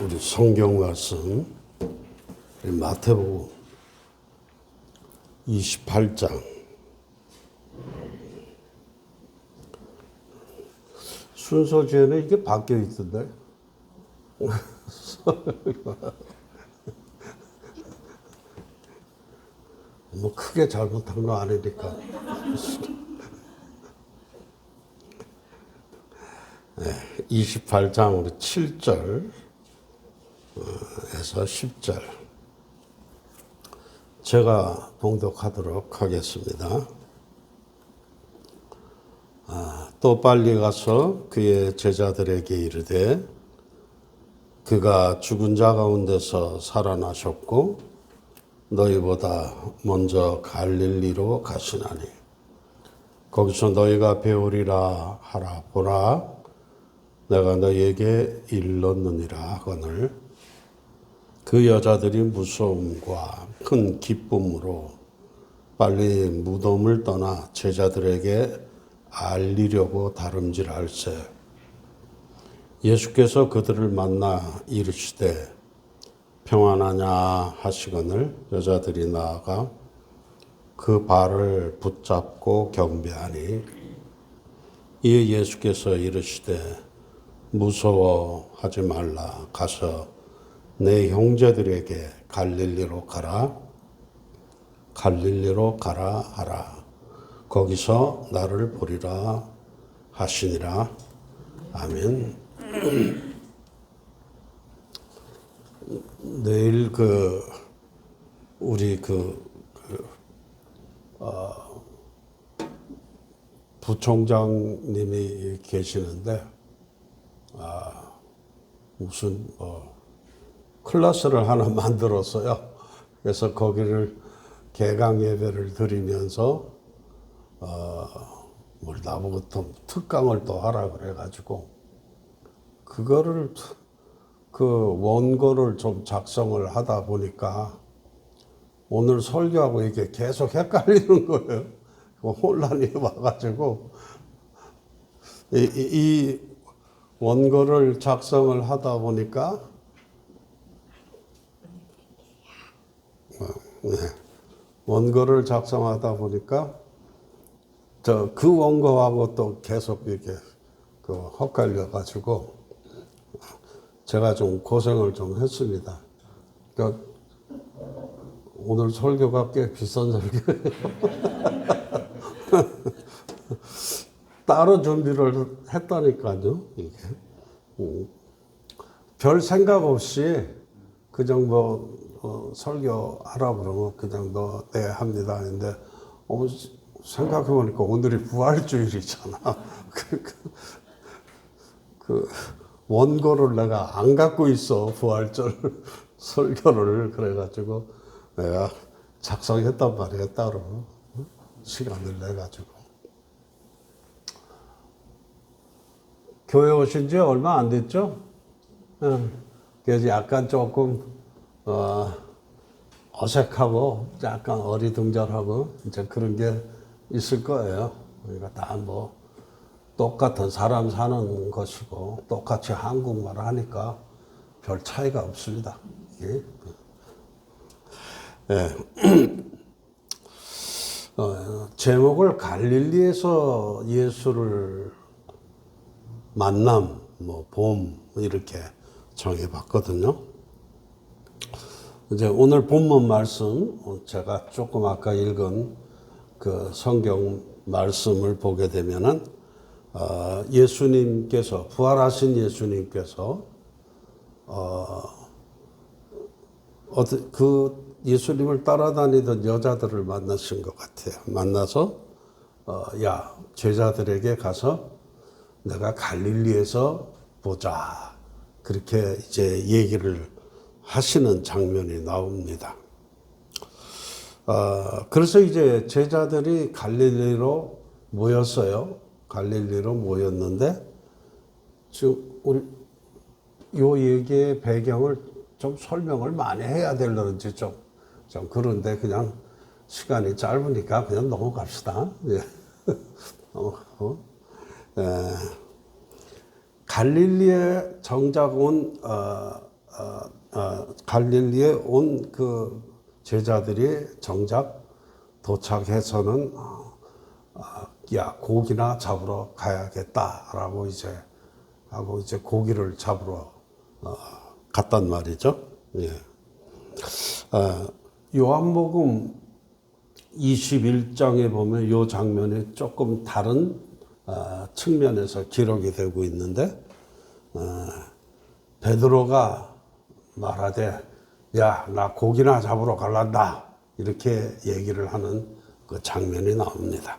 우리 성경 말씀 마태복음 28장 순서지에는 이게 바뀌어 있던데 뭐 크게 잘못한 거 아니니까. 네, 28장 우리 7절에서 10절 제가 봉독하도록 하겠습니다. 또 빨리 가서 그의 제자들에게 이르되 그가 죽은 자 가운데서 살아나셨고 너희보다 먼저 갈릴리로 가시나니 거기서 너희가 배우리라 하라. 보라 내가 너희에게 일렀느니라 하거늘 그 여자들이 무서움과 큰 기쁨으로 빨리 무덤을 떠나 제자들에게 알리려고 다름질할세. 예수께서 그들을 만나 이르시되 평안하냐 하시거늘 여자들이 나아가 그 발을 붙잡고 경배하니 이에 예수께서 이르시되 무서워하지 말라. 가서 내 형제들에게 갈릴리로 가라 하라. 거기서 나를 보리라 하시니라. 아멘. 내일 우리 부총장님이 계시는데 무슨 클래스를 하나 만들었어요. 그래서 거기를 개강 예배를 드리면서 뭘 나보고 또 특강을 또 하라 그래가지고 그거를 그 원고를 좀 작성을 하다 보니까 오늘 설교하고 이게 계속 헷갈리는 거예요. 혼란이 와가지고 이 원고를 작성을 하다 보니까 원고를 작성하다 보니까 그 원고하고 또 계속 이렇게 헛갈려 가지고 제가 좀 고생을 좀 했습니다. 그러니까 오늘 설교가 꽤 비싼 설교예요. 따로 준비를 했다니까요. 이게. 별 생각 없이 그냥 설교하라 그러면 그냥 네 합니다. 근데 생각해보니까 오늘이 부활주일이잖아. 그 원고를 내가 안 갖고 있어. 부활절 설교를. 그래가지고 내가 작성했단 말이에요. 따로 시간을 내가지고. 교회 오신 지 얼마 안 됐죠? 그래서 약간 조금 어색하고 약간 어리둥절하고 이제 그런 게 있을 거예요. 우리가 다 똑같은 사람 사는 것이고 똑같이 한국말을 하니까 별 차이가 없습니다. 예. 예. 제목을 갈릴리에서 예수를 만남, 봄 이렇게 정해봤거든요. 이제 오늘 본문 말씀 제가 조금 아까 읽은 그 성경 말씀을 보게 되면은 예수님께서 부활하신 예수님께서 그 예수님을 따라다니던 여자들을 만나신 것 같아요. 만나서 야 제자들에게 가서 내가 갈릴리에서 보자. 그렇게 이제 얘기를 하시는 장면이 나옵니다. 그래서 이제 제자들이 갈릴리로 모였어요. 갈릴리로 모였는데 지금 우리 요 얘기의 배경을 좀 설명을 많이 해야 될런지 좀 그런데 그냥 시간이 짧으니까 그냥 넘어갑시다. 예. 갈릴리에 정작 온 갈릴리에 온 그 제자들이 정작 도착해서는 야, 고기나 잡으러 가야겠다라고 이제 하고 이제 고기를 잡으러 갔단 말이죠. 예. 요한복음 21장에 보면 이 장면이 조금 다른 측면에서 기록이 되고 있는데, 베드로가 말하되 야, 나 고기나 잡으러 갈란다 이렇게 얘기를 하는 그 장면이 나옵니다.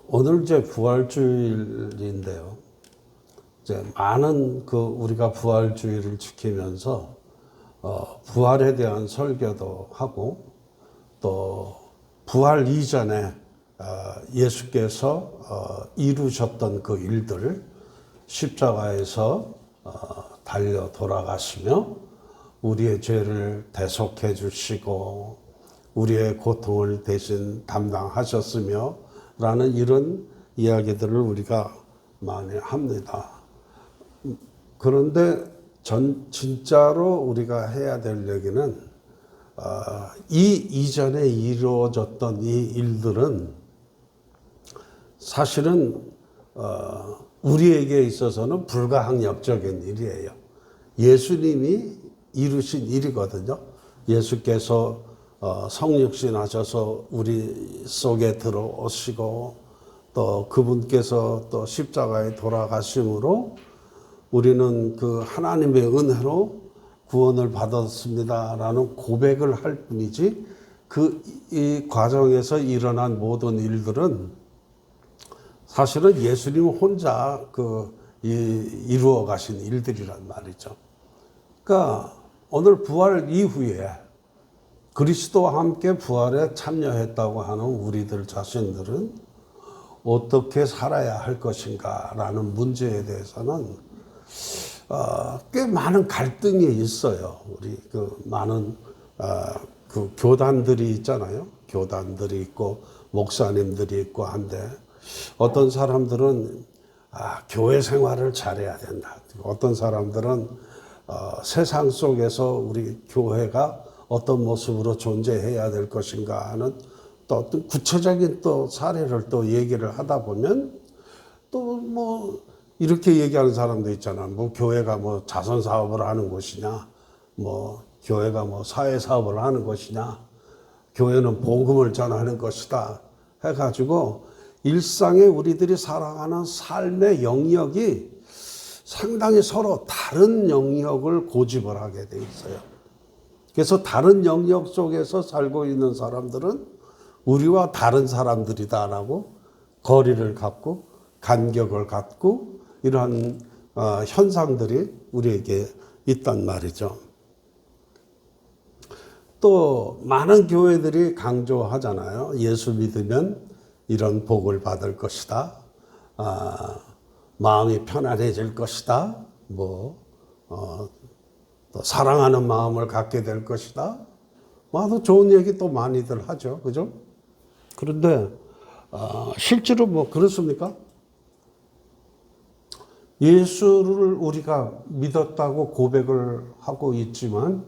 오늘 이제 부활주일인데요. 이제 많은 그 우리가 부활주의를 지키면서 부활에 대한 설교도 하고 또 부활 이전에 예수께서 이루셨던 그 일들 십자가에서 달려 돌아가시며 우리의 죄를 대속해 주시고 우리의 고통을 대신 담당하셨으며 라는 이런 이야기들을 우리가 많이 합니다. 그런데 진짜로 우리가 해야 될 얘기는 이 이전에 이루어졌던 이 일들은 사실은 우리에게 있어서는 불가항력적인 일이에요. 예수님이 이루신 일이거든요. 예수께서 성육신 하셔서 우리 속에 들어오시고 또 그분께서 또 십자가에 돌아가심으로 우리는 그 하나님의 은혜로 구원을 받았습니다라는 고백을 할 뿐이지 이 과정에서 일어난 모든 일들은 사실은 예수님 혼자 이루어 가신 일들이란 말이죠. 그러니까 오늘 부활 이후에 그리스도와 함께 부활에 참여했다고 하는 우리들 자신들은 어떻게 살아야 할 것인가라는 문제에 대해서는 꽤 많은 갈등이 있어요. 우리 많은 그 교단들이 있잖아요. 교단들이 있고 목사님들이 있고 한데 어떤 사람들은 교회 생활을 잘해야 된다. 어떤 사람들은 세상 속에서 우리 교회가 어떤 모습으로 존재해야 될 것인가 하는 또 어떤 구체적인 또 사례를 또 얘기를 하다 보면 또 뭐 이렇게 얘기하는 사람도 있잖아. 뭐 교회가 뭐 자선 사업을 하는 곳이냐, 뭐 교회가 뭐 사회 사업을 하는 것이냐, 교회는 복음을 전하는 것이다 해가지고 일상에 우리들이 살아가는 삶의 영역이 상당히 서로 다른 영역을 고집을 하게 돼 있어요. 그래서 다른 영역 속에서 살고 있는 사람들은 우리와 다른 사람들이다라고 거리를 갖고 간격을 갖고 이러한 현상들이 우리에게 있단 말이죠. 또 많은 교회들이 강조하잖아요. 예수 믿으면 이런 복을 받을 것이다. 마음이 편안해질 것이다. 또 사랑하는 마음을 갖게 될 것이다. 아주 좋은 얘기 또 많이들 하죠. 그죠? 그런데 실제로 뭐 그렇습니까? 예수를 우리가 믿었다고 고백을 하고 있지만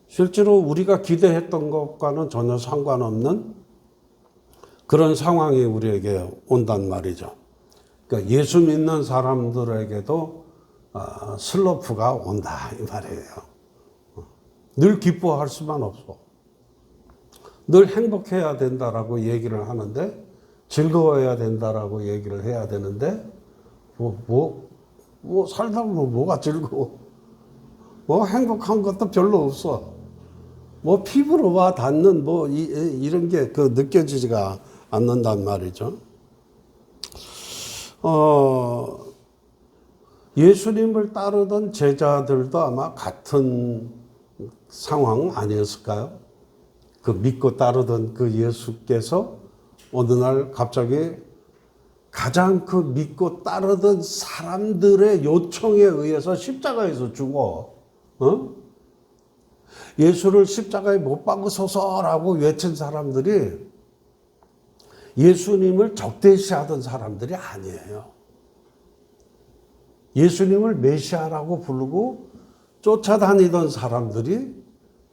실제로 우리가 기대했던 것과는 전혀 상관없는 그런 상황이 우리에게 온단 말이죠. 그러니까 예수 믿는 사람들에게도 슬럼프가 온다 이 말이에요. 늘 기뻐할 수만 없어. 늘 행복해야 된다라고 얘기를 하는데 즐거워야 된다라고 얘기를 해야 되는데 살다 보면 뭐가 즐거워? 행복한 것도 별로 없어. 피부로 와 닿는 이런 게 느껴지지가 않는단 말이죠. 예수님을 따르던 제자들도 아마 같은 상황 아니었을까요? 믿고 따르던 예수께서 어느 날 갑자기 가장 믿고 따르던 사람들의 요청에 의해서 십자가에서 죽어. 예수를 십자가에 못 박으소서라고 외친 사람들이 예수님을 적대시하던 사람들이 아니에요. 예수님을 메시아라고 부르고 쫓아다니던 사람들이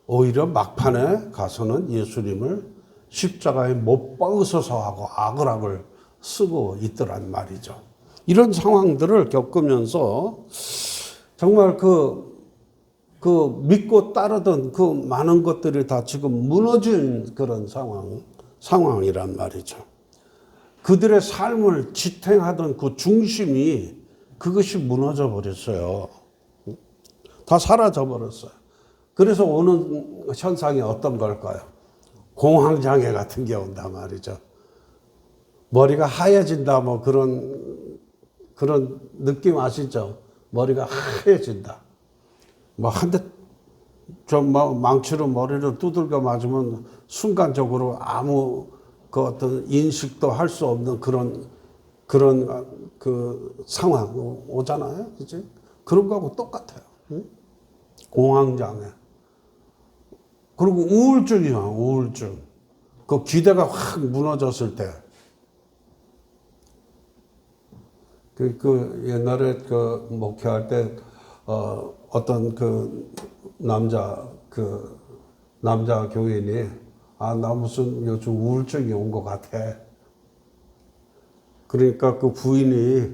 오히려 막판에 가서는 예수님을 십자가에 못 박으셔서 하고 악을 쓰고 있더란 말이죠. 이런 상황들을 겪으면서 정말 믿고 따르던 그 많은 것들이 다 지금 무너진 그런 상황이란 말이죠. 그들의 삶을 지탱하던 그 중심이 그것이 무너져 버렸어요. 다 사라져 버렸어요. 그래서 오는 현상이 어떤 걸까요? 공황장애 같은 게 온단 말이죠. 머리가 하얘진다, 뭐 그런 느낌 아시죠? 머리가 하얘진다. 뭐 한 대 좀 망치로 머리를 두들겨 맞으면 순간적으로 아무 그 어떤 인식도 할 수 없는 그런 그 상황 오잖아요, 그치? 그런 거하고 똑같아요. 응? 공황장애. 그리고 우울증이야, 우울증. 그 기대가 확 무너졌을 때. 그 옛날에 그 목회할 때 어떤 그 남자 교인이 나 무슨 요즘 우울증이 온 것 같아. 그러니까 그 부인이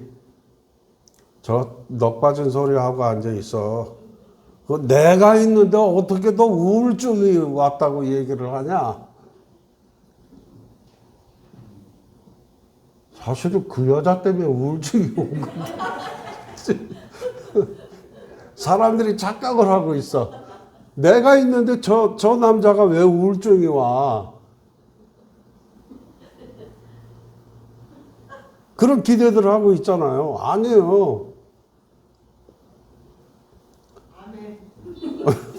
저 넋 빠진 소리 하고 앉아 있어. 내가 있는데 어떻게 너 우울증이 왔다고 얘기를 하냐? 사실은 그 여자 때문에 우울증이 온 건데. 사람들이 착각을 하고 있어. 내가 있는데 저 남자가 왜 우울증이 와? 그런 기대들을 하고 있잖아요. 아니에요.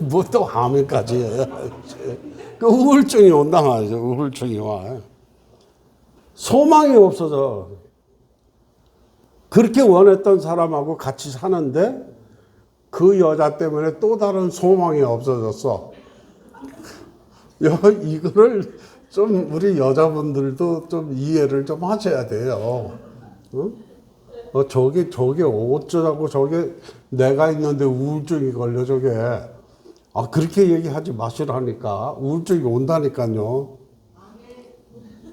뭐 또 아멘까지 해. 그 우울증이 온단 말이죠. 우울증이 와. 소망이 없어져. 그렇게 원했던 사람하고 같이 사는데 그 여자 때문에 또 다른 소망이 없어졌어. 이거를 좀 우리 여자분들도 좀 이해를 좀 하셔야 돼요. 응? 저게 어쩌자고 저게 내가 있는데 우울증이 걸려 저게. 그렇게 얘기하지 마시라니까. 우울증이 온다니까요.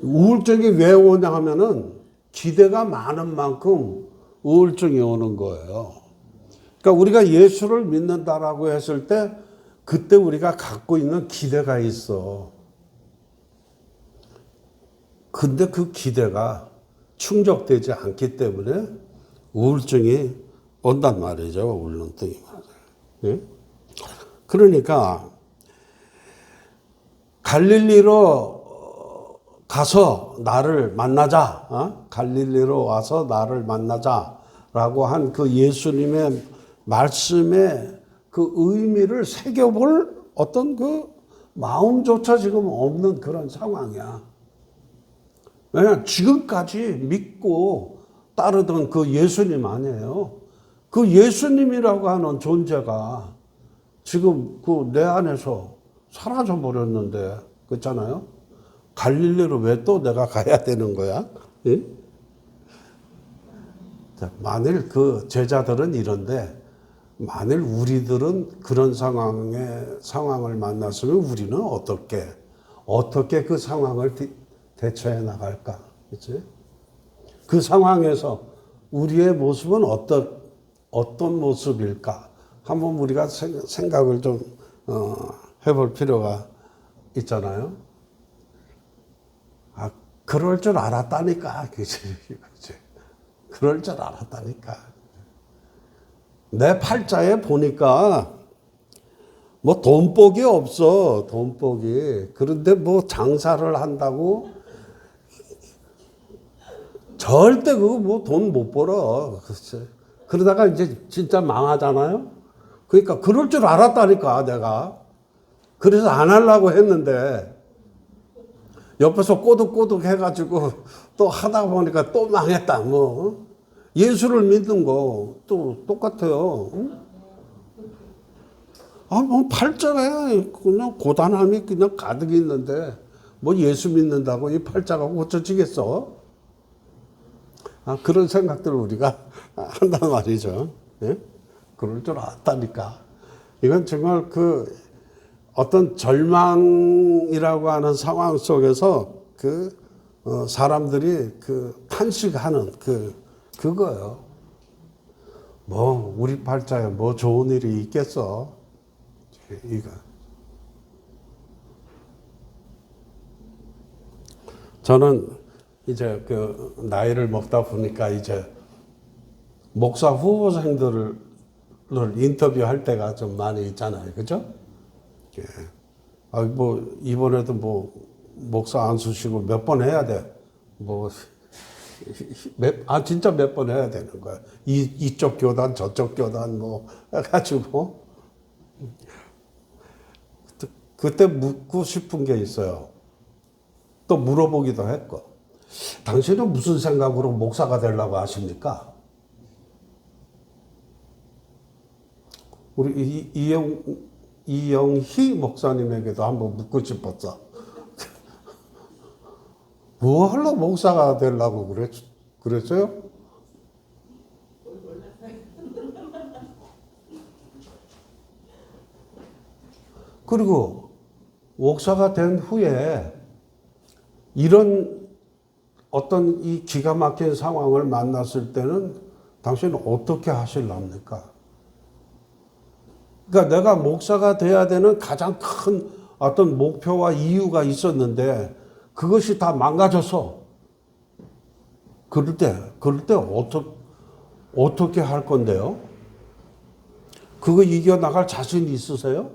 우울증이 왜 오냐 하면은 기대가 많은 만큼 우울증이 오는 거예요. 그러니까 우리가 예수를 믿는다라고 했을 때 그때 우리가 갖고 있는 기대가 있어. 근데 그 기대가 충족되지 않기 때문에 우울증이 온단 말이죠. 우울증이. 네? 그러니까 갈릴리로 가서 나를 만나자. 갈릴리로 와서 나를 만나자라고 한 그 예수님의 말씀에 그 의미를 새겨볼 어떤 그 마음조차 지금 없는 그런 상황이야. 왜냐하면 지금까지 믿고 따르던 그 예수님 아니에요. 그 예수님이라고 하는 존재가 지금 그 내 안에서 사라져 버렸는데, 그렇잖아요? 갈릴리로 왜 또 내가 가야 되는 거야? 예? 자, 만일 그 제자들은 이런데, 만일 우리들은 그런 상황을 만났으면 우리는 어떻게 그 상황을 대처해 나갈까? 그치? 그 상황에서 우리의 모습은 어떤 모습일까? 한번 우리가 생각을 좀 해볼 필요가 있잖아요. 그럴 줄 알았다니까. 그치? 그럴 줄 알았다니까. 내 팔자에 보니까 뭐 돈복이 없어. 돈복이. 그런데 뭐 장사를 한다고 절대 그거 뭐 돈 못 벌어. 그치? 그러다가 이제 진짜 망하잖아요. 그러니까 그럴 줄 알았다니까 내가. 그래서 안 하려고 했는데 옆에서 꼬득꼬득 해가지고 또 하다 보니까 또 망했다. 뭐 예수를 믿는 거 또 똑같아요. 뭐 팔자에 그냥 고단함이 그냥 가득 있는데 뭐 예수 믿는다고 이 팔자가 고쳐지겠어? 그런 생각들을 우리가 한단 말이죠. 예? 그럴 줄 알았다니까. 이건 정말 그 어떤 절망이라고 하는 상황 속에서 사람들이 탄식하는 그거예요. 뭐 우리 팔자에 뭐 좋은 일이 있겠어? 이거. 저는 이제 나이를 먹다 보니까 이제 목사 후보생들을 인터뷰할 때가 좀 많이 있잖아요. 그죠? 예. 뭐, 이번에도 뭐, 목사 안 쓰시고 몇 번 해야 돼. 뭐, 진짜 몇 번 해야 되는 거야. 이쪽 교단, 저쪽 교단, 뭐, 해가지고. 그때 묻고 싶은 게 있어요. 또 물어보기도 했고. 당신은 무슨 생각으로 목사가 되려고 하십니까? 우리 이영희 목사님에게도 한번 묻고 싶었어. 뭐 하려고 목사가 되려고 그랬어요? 그리고 목사가 된 후에 이런 어떤 이 기가 막힌 상황을 만났을 때는 당신은 어떻게 하실랍니까? 그러니까 내가 목사가 돼야 되는 가장 큰 어떤 목표와 이유가 있었는데 그것이 다 망가져서 그럴 때 어떻게 할 건데요? 그거 이겨나갈 자신 있으세요?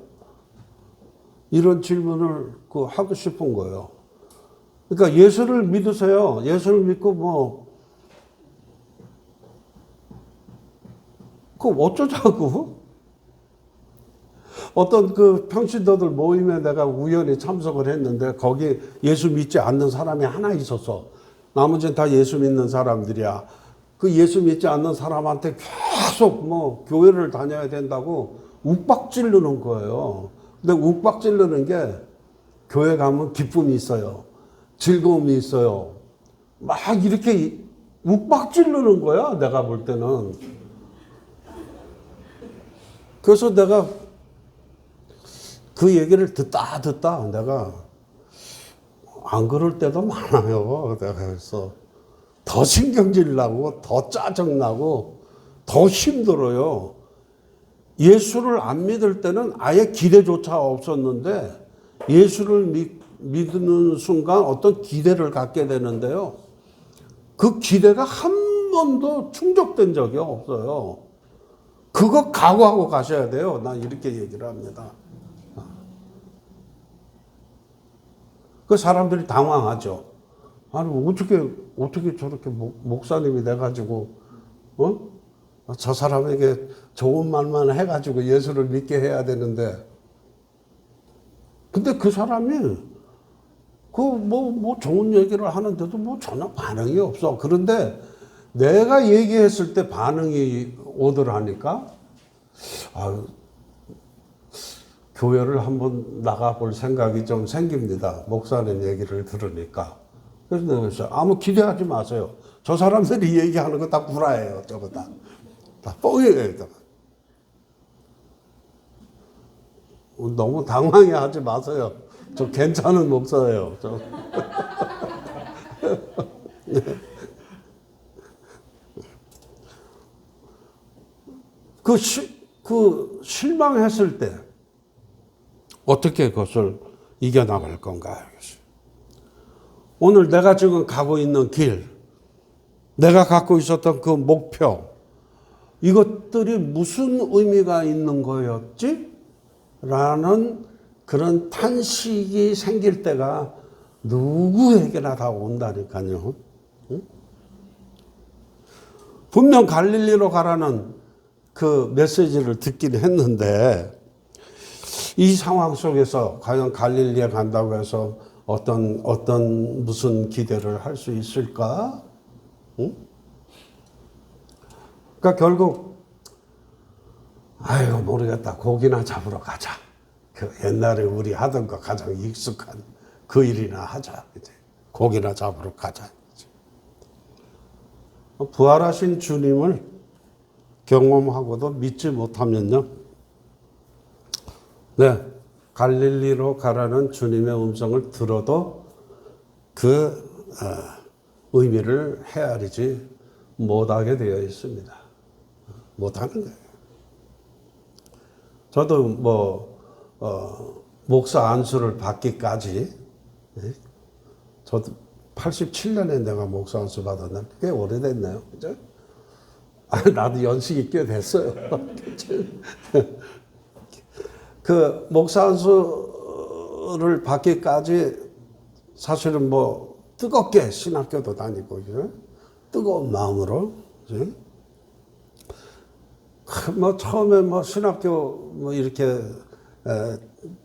이런 질문을 하고 싶은 거예요. 그러니까 예수를 믿으세요. 예수를 믿고 어쩌자고? 어떤 평신도들 모임에 내가 우연히 참석을 했는데 거기 예수 믿지 않는 사람이 하나 있었어. 나머지는 다 예수 믿는 사람들이야. 그 예수 믿지 않는 사람한테 계속 교회를 다녀야 된다고 욱박지르는 거예요. 근데 욱박지르는 게 교회 가면 기쁨이 있어요. 즐거움이 있어요. 막 이렇게 욱박지르는 거야, 내가 볼 때는. 그래서 내가 그 얘기를 듣다 내가 안 그럴 때도 많아요. 내가 그래서 더 신경질 나고 더 짜증 나고 더 힘들어요. 예수를 안 믿을 때는 아예 기대조차 없었는데 예수를 믿는 순간 어떤 기대를 갖게 되는데요. 그 기대가 한 번도 충족된 적이 없어요. 그거 각오하고 가셔야 돼요. 난 이렇게 얘기를 합니다. 그 사람들이 당황하죠. 아니, 어떻게 저렇게 목사님이 돼가지고, 저 사람에게 좋은 말만 해가지고 예수를 믿게 해야 되는데. 근데 그 사람이, 좋은 얘기를 하는데도 전혀 반응이 없어. 그런데 내가 얘기했을 때 반응이 오더라니까, 교회를 한번 나가볼 생각이 좀 생깁니다. 목사님 얘기를 들으니까. 그래서 내가 아무 기대하지 마세요. 저 사람들이 얘기하는 거 다 구라예요. 저거 다 뻥이에요. 너무 당황해 하지 마세요. 저 괜찮은 목사예요. 네. 실망했을 때 어떻게 그것을 이겨나갈 건가? 오늘 내가 지금 가고 있는 길, 내가 갖고 있었던 그 목표, 이것들이 무슨 의미가 있는 거였지? 라는 그런 탄식이 생길 때가 누구에게나 다 온다니까요. 응? 분명 갈릴리로 가라는 그 메시지를 듣긴 했는데 이 상황 속에서 과연 갈릴리에 간다고 해서 어떤 무슨 기대를 할 수 있을까? 응? 그러니까 결국 모르겠다. 고기나 잡으러 가자. 옛날에 우리 하던 거 가장 익숙한 그 일이나 하자. 이제 고기나 잡으러 가자. 부활하신 주님을 경험하고도 믿지 못하면요. 네, 갈릴리로 가라는 주님의 음성을 들어도 그 의미를 헤아리지 못하게 되어 있습니다. 못하는 거예요. 저도 목사 안수를 받기까지, 저도 87년에 내가 목사 안수 받았는데 꽤 오래됐네요. 그죠? 나도 연식이 꽤 됐어요. 그 목사 안수를 받기까지 사실은 뜨겁게 신학교도 다니고, 그죠? 뜨거운 마음으로, 그죠? 처음에 신학교 이렇게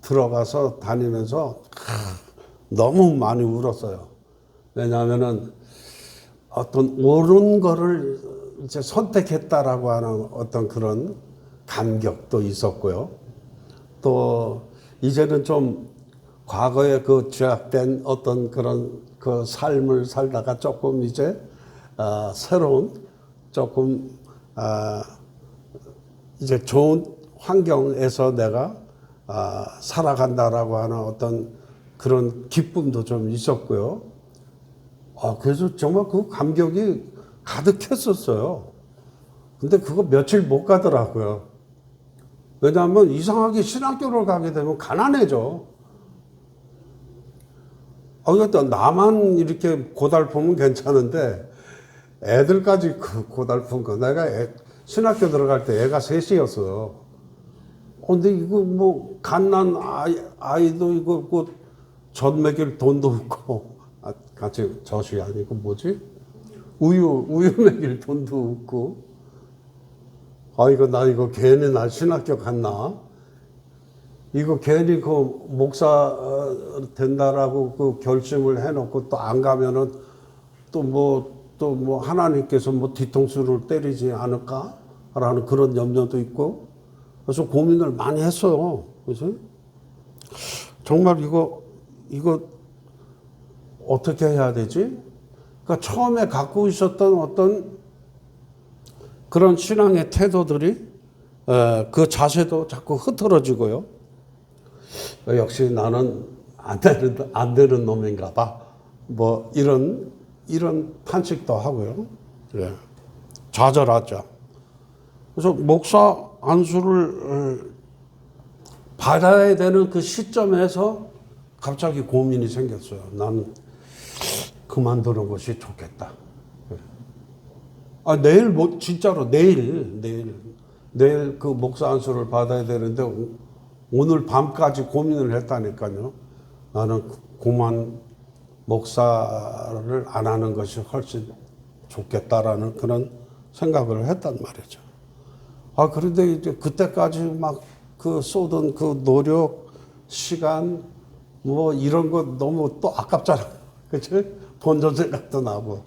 들어가서 다니면서 너무 많이 울었어요. 왜냐하면은 어떤 옳은 거를 이제 선택했다라고 하는 어떤 그런 감격도 있었고요. 또 이제는 좀 과거에 그 죄악된 어떤 그런 그 삶을 살다가 조금 이제 새로운 조금 이제 좋은 환경에서 내가 살아간다라고 하는 어떤 그런 기쁨도 좀 있었고요. 그래서 정말 그 감격이 가득했었어요. 근데 그거 며칠 못 가더라고요. 왜냐하면 이상하게 신학교를 가게 되면 가난해져. 그러니까 나만 이렇게 고달프면 괜찮은데 애들까지 그 고달픈 거. 내가 신학교 들어갈 때 애가 셋이었어. 근데 이거 갓난 아이도 이거 젖 먹일 돈도 없고, 같이 젖이 아니고 뭐지? 우유 먹일 돈도 없고. 나 괜히 신학교 갔나? 이거 괜히 그 목사 된다라고 그 결심을 해놓고 또 안 가면은 또 하나님께서 뒤통수를 때리지 않을까? 라는 그런 염려도 있고. 그래서 고민을 많이 했어요. 그래서 정말 이거 어떻게 해야 되지? 그러니까 처음에 갖고 있었던 어떤 그런 신앙의 태도들이 그 자세도 자꾸 흐트러지고요. 역시 나는 안 되는 놈인가 봐. 이런 탄식도 하고요. 예. 좌절하죠. 그래서 목사 안수를 받아야 되는 그 시점에서 갑자기 고민이 생겼어요. 나는 그만두는 것이 좋겠다. 내일 진짜로 내일 그 목사 안수를 받아야 되는데 오늘 밤까지 고민을 했다니까요. 나는 그만 목사를 안 하는 것이 훨씬 좋겠다라는 그런 생각을 했단 말이죠. 그런데 이제 그때까지 그 쏟은 그 노력, 시간, 이런 거 너무 또 아깝잖아. 그치? 본전 생각도 나고.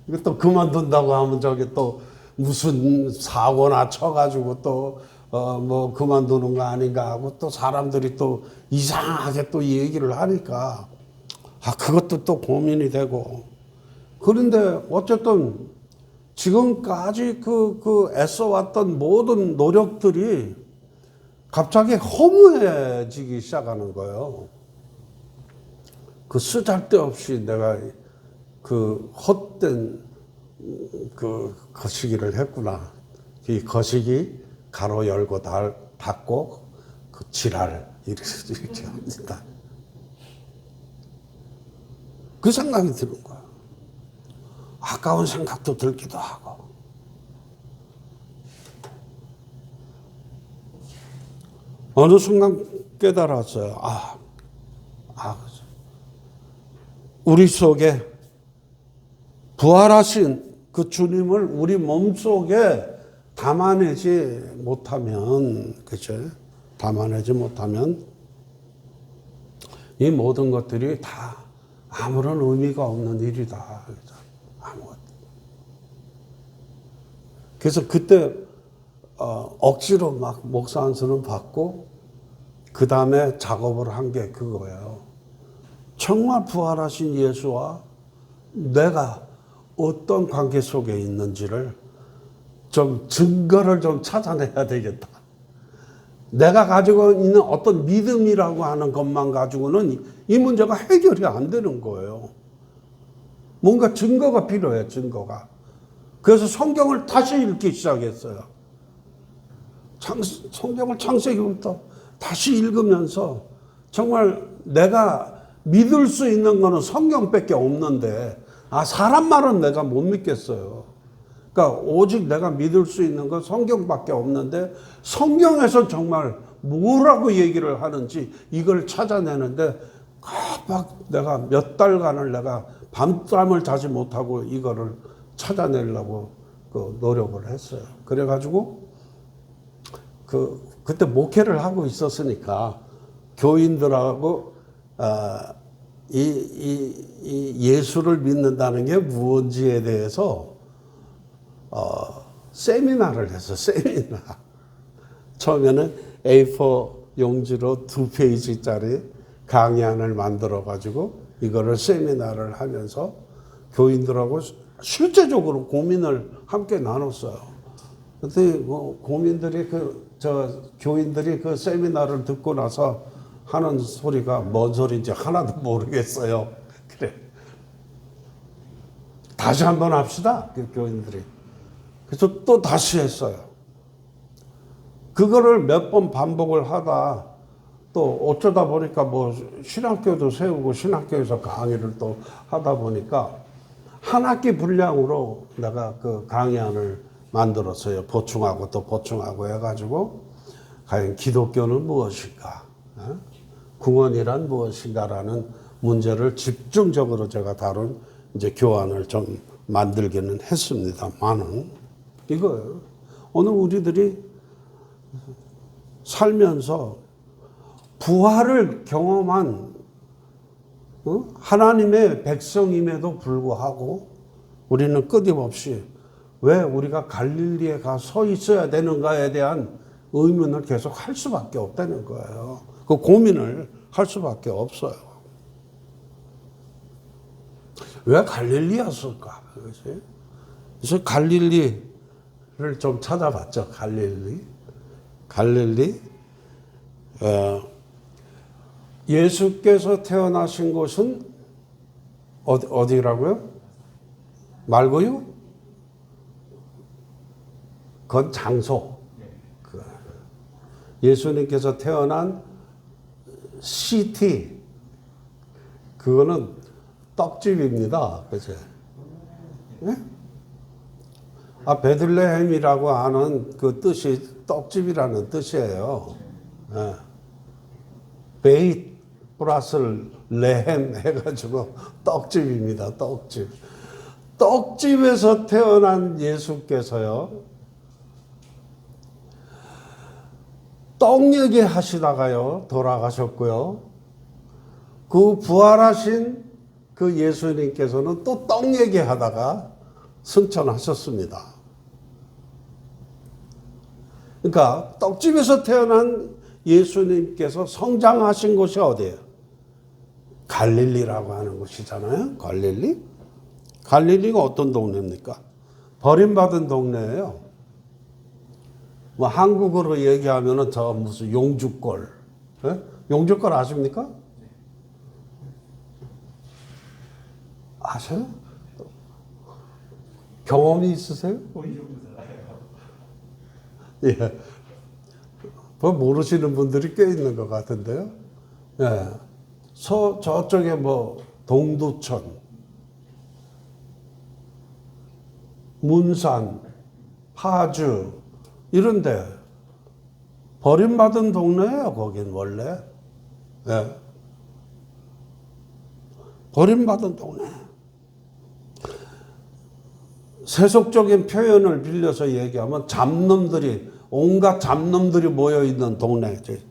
이거 또 그만둔다고 하면 또 무슨 사고나 쳐가지고 또, 그만두는 거 아닌가 하고 또 사람들이 또 이상하게 또 얘기를 하니까, 그것도 또 고민이 되고. 그런데 어쨌든 지금까지 애써왔던 모든 노력들이 갑자기 허무해지기 시작하는 거예요. 그 쓰잘데없이 내가 그 헛된 그 거시기를 했구나. 이 거시기 가로 열고 닫고 그 지랄 이렇게 합니다. 그 생각이 드는 거야. 아까운 생각도 들기도 하고. 어느 순간 깨달았어요. 우리 속에 부활하신 그 주님을 우리 몸 속에 담아내지 못하면, 그죠? 담아내지 못하면 이 모든 것들이 다 아무런 의미가 없는 일이다. 아무것도. 그래서 그때 억지로 목사 안수는 받고 그 다음에 작업을 한 게 그거예요. 정말 부활하신 예수와 내가 어떤 관계 속에 있는지를 좀 증거를 좀 찾아내야 되겠다. 내가 가지고 있는 어떤 믿음이라고 하는 것만 가지고는 이 문제가 해결이 안 되는 거예요. 뭔가 증거가 필요해, 증거가. 그래서 성경을 다시 읽기 시작했어요. 성경을 창세기부터 다시 읽으면서 정말 내가 믿을 수 있는 거는 성경밖에 없는데, 사람 말은 내가 못 믿겠어요. 그러니까 오직 내가 믿을 수 있는 건 성경밖에 없는데, 성경에서 정말 뭐라고 얘기를 하는지 이걸 찾아내는데 막 내가 몇 달간을 내가 밤잠을 자지 못하고 이거를 찾아내려고 그 노력을 했어요. 그래가지고 그때 목회를 하고 있었으니까 교인들하고 이 예수를 믿는다는 게 무엇인지에 대해서 세미나를 했어. 세미나. 처음에는 A4 용지로 2페이지짜리 강의안을 만들어 가지고 이거를 세미나를 하면서 교인들하고 실제적으로 고민을 함께 나눴어요. 근데 뭐 고민들이 교인들이 그 세미나를 듣고 나서 하는 소리가 뭔 소리인지 하나도 모르겠어요. 그래. 다시 한번 합시다. 그 교인들이. 그래서 또 다시 했어요. 그거를 몇 번 반복을 하다 또 어쩌다 보니까 뭐 신학교도 세우고 신학교에서 강의를 또 하다 보니까 한 학기 분량으로 내가 그 강의안을 만들었어요. 보충하고 또 보충하고 해가지고 과연 기독교는 무엇인가? 구원이란 무엇인가라는 문제를 집중적으로 제가 다룬 이제 교환을 좀 만들기는 했습니다만은 이거예요. 오늘 우리들이 살면서 부활을 경험한 하나님의 백성임에도 불구하고 우리는 끊임없이 왜 우리가 갈릴리에 가 서 있어야 되는가에 대한 의문을 계속 할 수밖에 없다는 거예요. 그 고민을 할 수밖에 없어요. 왜 갈릴리였을까? 그래서 갈릴리를 좀 찾아봤죠. 갈릴리. 예수께서 태어나신 곳은 어디라고요? 말고요? 그건 장소. 예수님께서 태어난 시티, 그거는 떡집입니다. 그죠? 네? 베들레헴이라고 하는 그 뜻이 떡집이라는 뜻이에요. 네. 베이 플러스 레헴 해가지고 떡집입니다. 떡집. 떡집에서 태어난 예수께서요, 떡 얘기 하시다가요, 돌아가셨고요. 그 부활하신 그 예수님께서는 또 떡 얘기 하다가 승천하셨습니다. 그러니까 떡집에서 태어난 예수님께서 성장하신 곳이 어디예요? 갈릴리라고 하는 곳이잖아요. 갈릴리? 갈릴리가 어떤 동네입니까? 버림받은 동네예요. 뭐 한국어로 얘기하면은 저 무슨 용주골. 네? 용주골 아십니까? 아세요? 경험이 있으세요? 예. 뭐 모르시는 분들이 꽤 있는 것 같은데요. 예. 저쪽에 뭐 동두천, 문산, 파주 이런데 버림받은 동네예요. 거긴 원래. 예. 버림받은 동네. 세속적인 표현을 빌려서 얘기하면 잡놈들이, 온갖 잡놈들이 모여있는 동네지.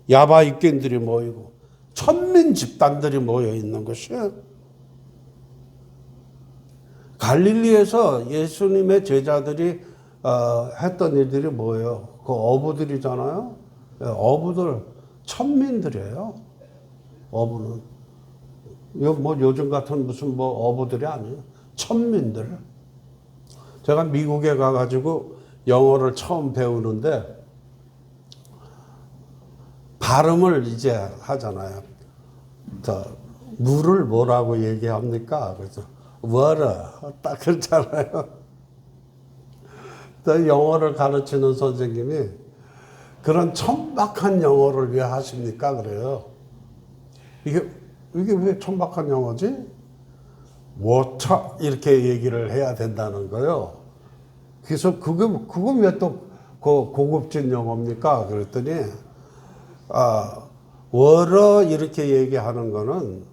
야바입견들이 모이고 천민 집단들이 모여있는 것이에요. 갈릴리에서 예수님의 제자들이 했던 일들이 뭐예요? 그 어부들이잖아요. 어부들 천민들이에요. 어부는 이거 뭐 요즘 같은 무슨 뭐 어부들이 아니에요. 천민들. 제가 미국에 가가지고 영어를 처음 배우는데 발음을 이제 하잖아요. 물을 뭐라고 얘기합니까? 그래서 water 딱 그렇잖아요. 또 영어를 가르치는 선생님이 그런 천박한 영어를 왜 하십니까? 그래요. 이게 왜 천박한 영어지? water 이렇게 얘기를 해야 된다는 거예요. 그래서 그건 왜 또 고급진 영어입니까? 그랬더니 water 이렇게 얘기하는 거는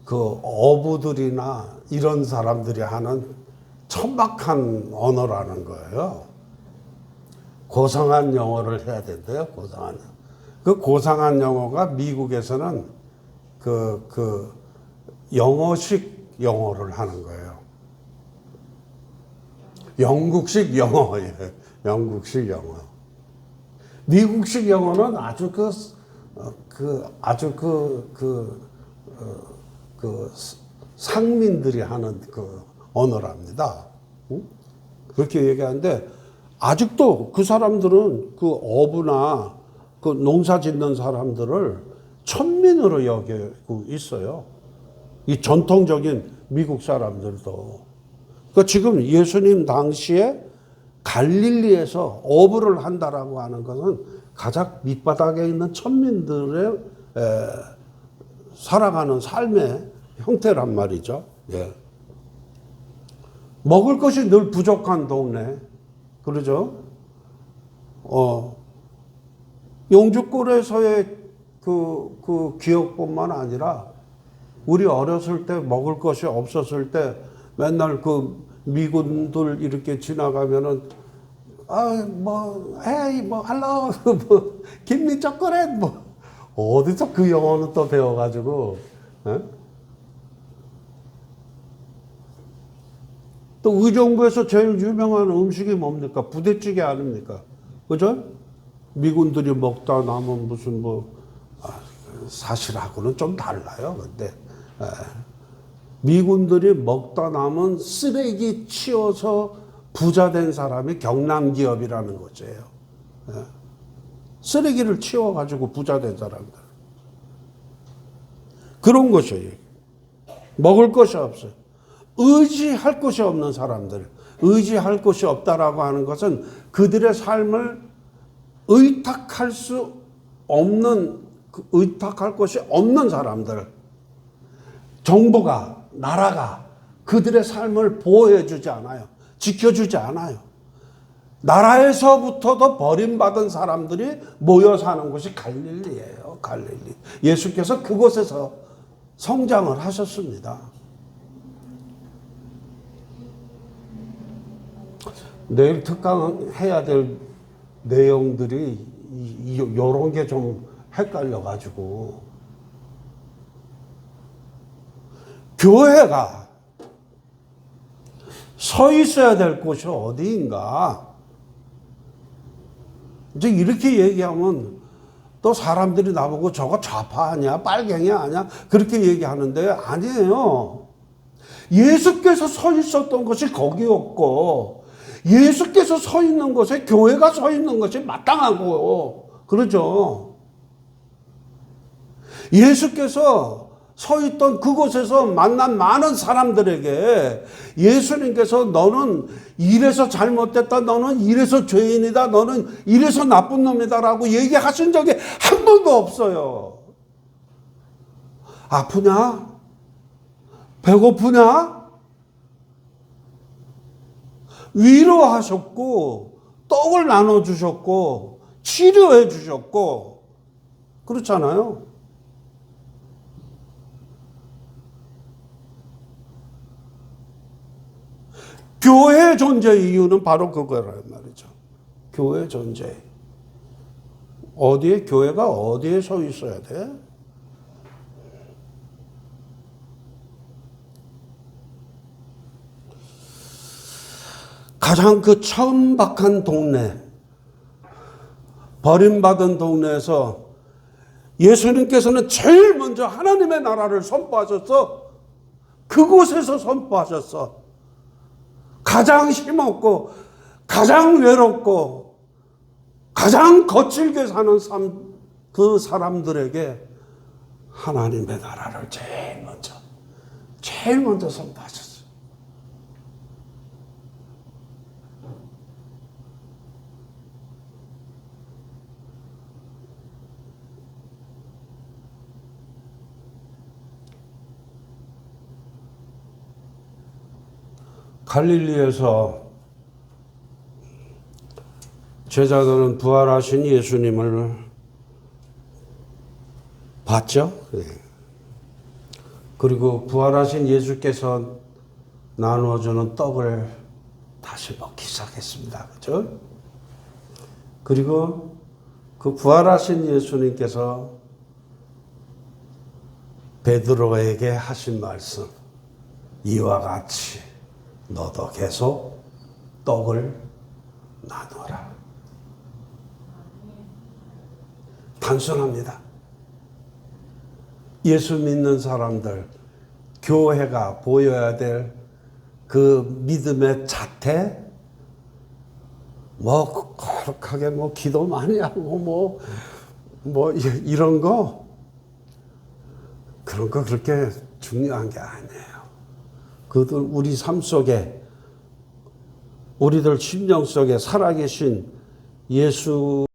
그 어부들이나 이런 사람들이 하는 천박한 언어라는 거예요. 고상한 영어를 해야 된대요. 고상한. 그 고상한 영어가 미국에서는 그 영어식 영어를 하는 거예요. 영국식 영어예요. 영국식 영어. 미국식 영어는 아주 상민들이 하는 그 언어랍니다. 그렇게 얘기하는데 아직도 그 사람들은 그 어부나 그 농사 짓는 사람들을 천민으로 여기고 있어요. 이 전통적인 미국 사람들도. 그러니까 지금 예수님 당시에 갈릴리에서 어부를 한다라고 하는 것은 가장 밑바닥에 있는 천민들의 살아가는 삶의 형태란 말이죠. 예. 먹을 것이 늘 부족한 동네. 그러죠? 영주권에서의 그 기억뿐만 아니라 우리 어렸을 때 먹을 것이 없었을 때 맨날 그 미군들 이렇게 지나가면은 할로 김미 초콜릿 어디서 그 영어는 또 배워가지고 에? 또 의정부에서 제일 유명한 음식이 뭡니까? 부대찌개 아닙니까? 그죠? 미군들이 먹다 남은 무슨 사실하고는 좀 달라요. 근데 미군들이 먹다 남은 쓰레기 치워서 부자 된 사람이 경남기업이라는 거예요. 쓰레기를 치워가지고 부자 된 사람들. 그런 것이에요. 먹을 것이 없어요. 의지할 것이 없는 사람들. 의지할 것이 없다라고 하는 것은 그들의 삶을 의탁할 것이 없는 사람들. 정부가, 나라가 그들의 삶을 보호해주지 않아요. 지켜주지 않아요. 나라에서부터도 버림받은 사람들이 모여 사는 곳이 갈릴리예요. 갈릴리. 예수께서 그곳에서 성장을 하셨습니다. 내일 특강해야 될 내용들이 이런 게 좀 헷갈려가지고 교회가 서 있어야 될 곳이 어디인가? 이제 이렇게 얘기하면 또 사람들이 나보고 저거 좌파 아니야? 빨갱이 아니야? 그렇게 얘기하는데 아니에요. 예수께서 서 있었던 것이 거기였고 예수께서 서 있는 곳에 교회가 서 있는 것이 마땅하고 그러죠. 예수께서 서 있던 그곳에서 만난 많은 사람들에게 예수님께서 너는 이래서 잘못됐다, 너는 이래서 죄인이다, 너는 이래서 나쁜 놈이다라고 얘기하신 적이 한 번도 없어요. 아프냐? 배고프냐? 위로하셨고 떡을 나눠주셨고 치료해 주셨고 그렇잖아요. 교회 존재의 이유는 바로 그거란 말이죠. 교회 존재. 교회가 어디에 서 있어야 돼? 가장 그 천박한 동네, 버림받은 동네에서 예수님께서는 제일 먼저 하나님의 나라를 선포하셔서 그곳에서 선포하셨어. 가장 힘없고 가장 외롭고 가장 거칠게 사는 삶, 그 사람들에게 하나님의 나라를 제일 먼저 선포하셨어요. 갈릴리에서 제자들은 부활하신 예수님을 봤죠. 그리고 부활하신 예수께서 나누어주는 떡을 다시 먹기 시작했습니다. 그렇죠? 그리고 그 부활하신 예수님께서 베드로에게 하신 말씀, 이와 같이 너도 계속 떡을 나누어라. 단순합니다. 예수 믿는 사람들, 교회가 보여야 될 그 믿음의 자태, 거룩하게 기도 많이 하고 이런 거, 그런 거 그렇게 중요한 게 아니에요. 그들 우리 삶 속에, 우리들 심령 속에 살아계신 예수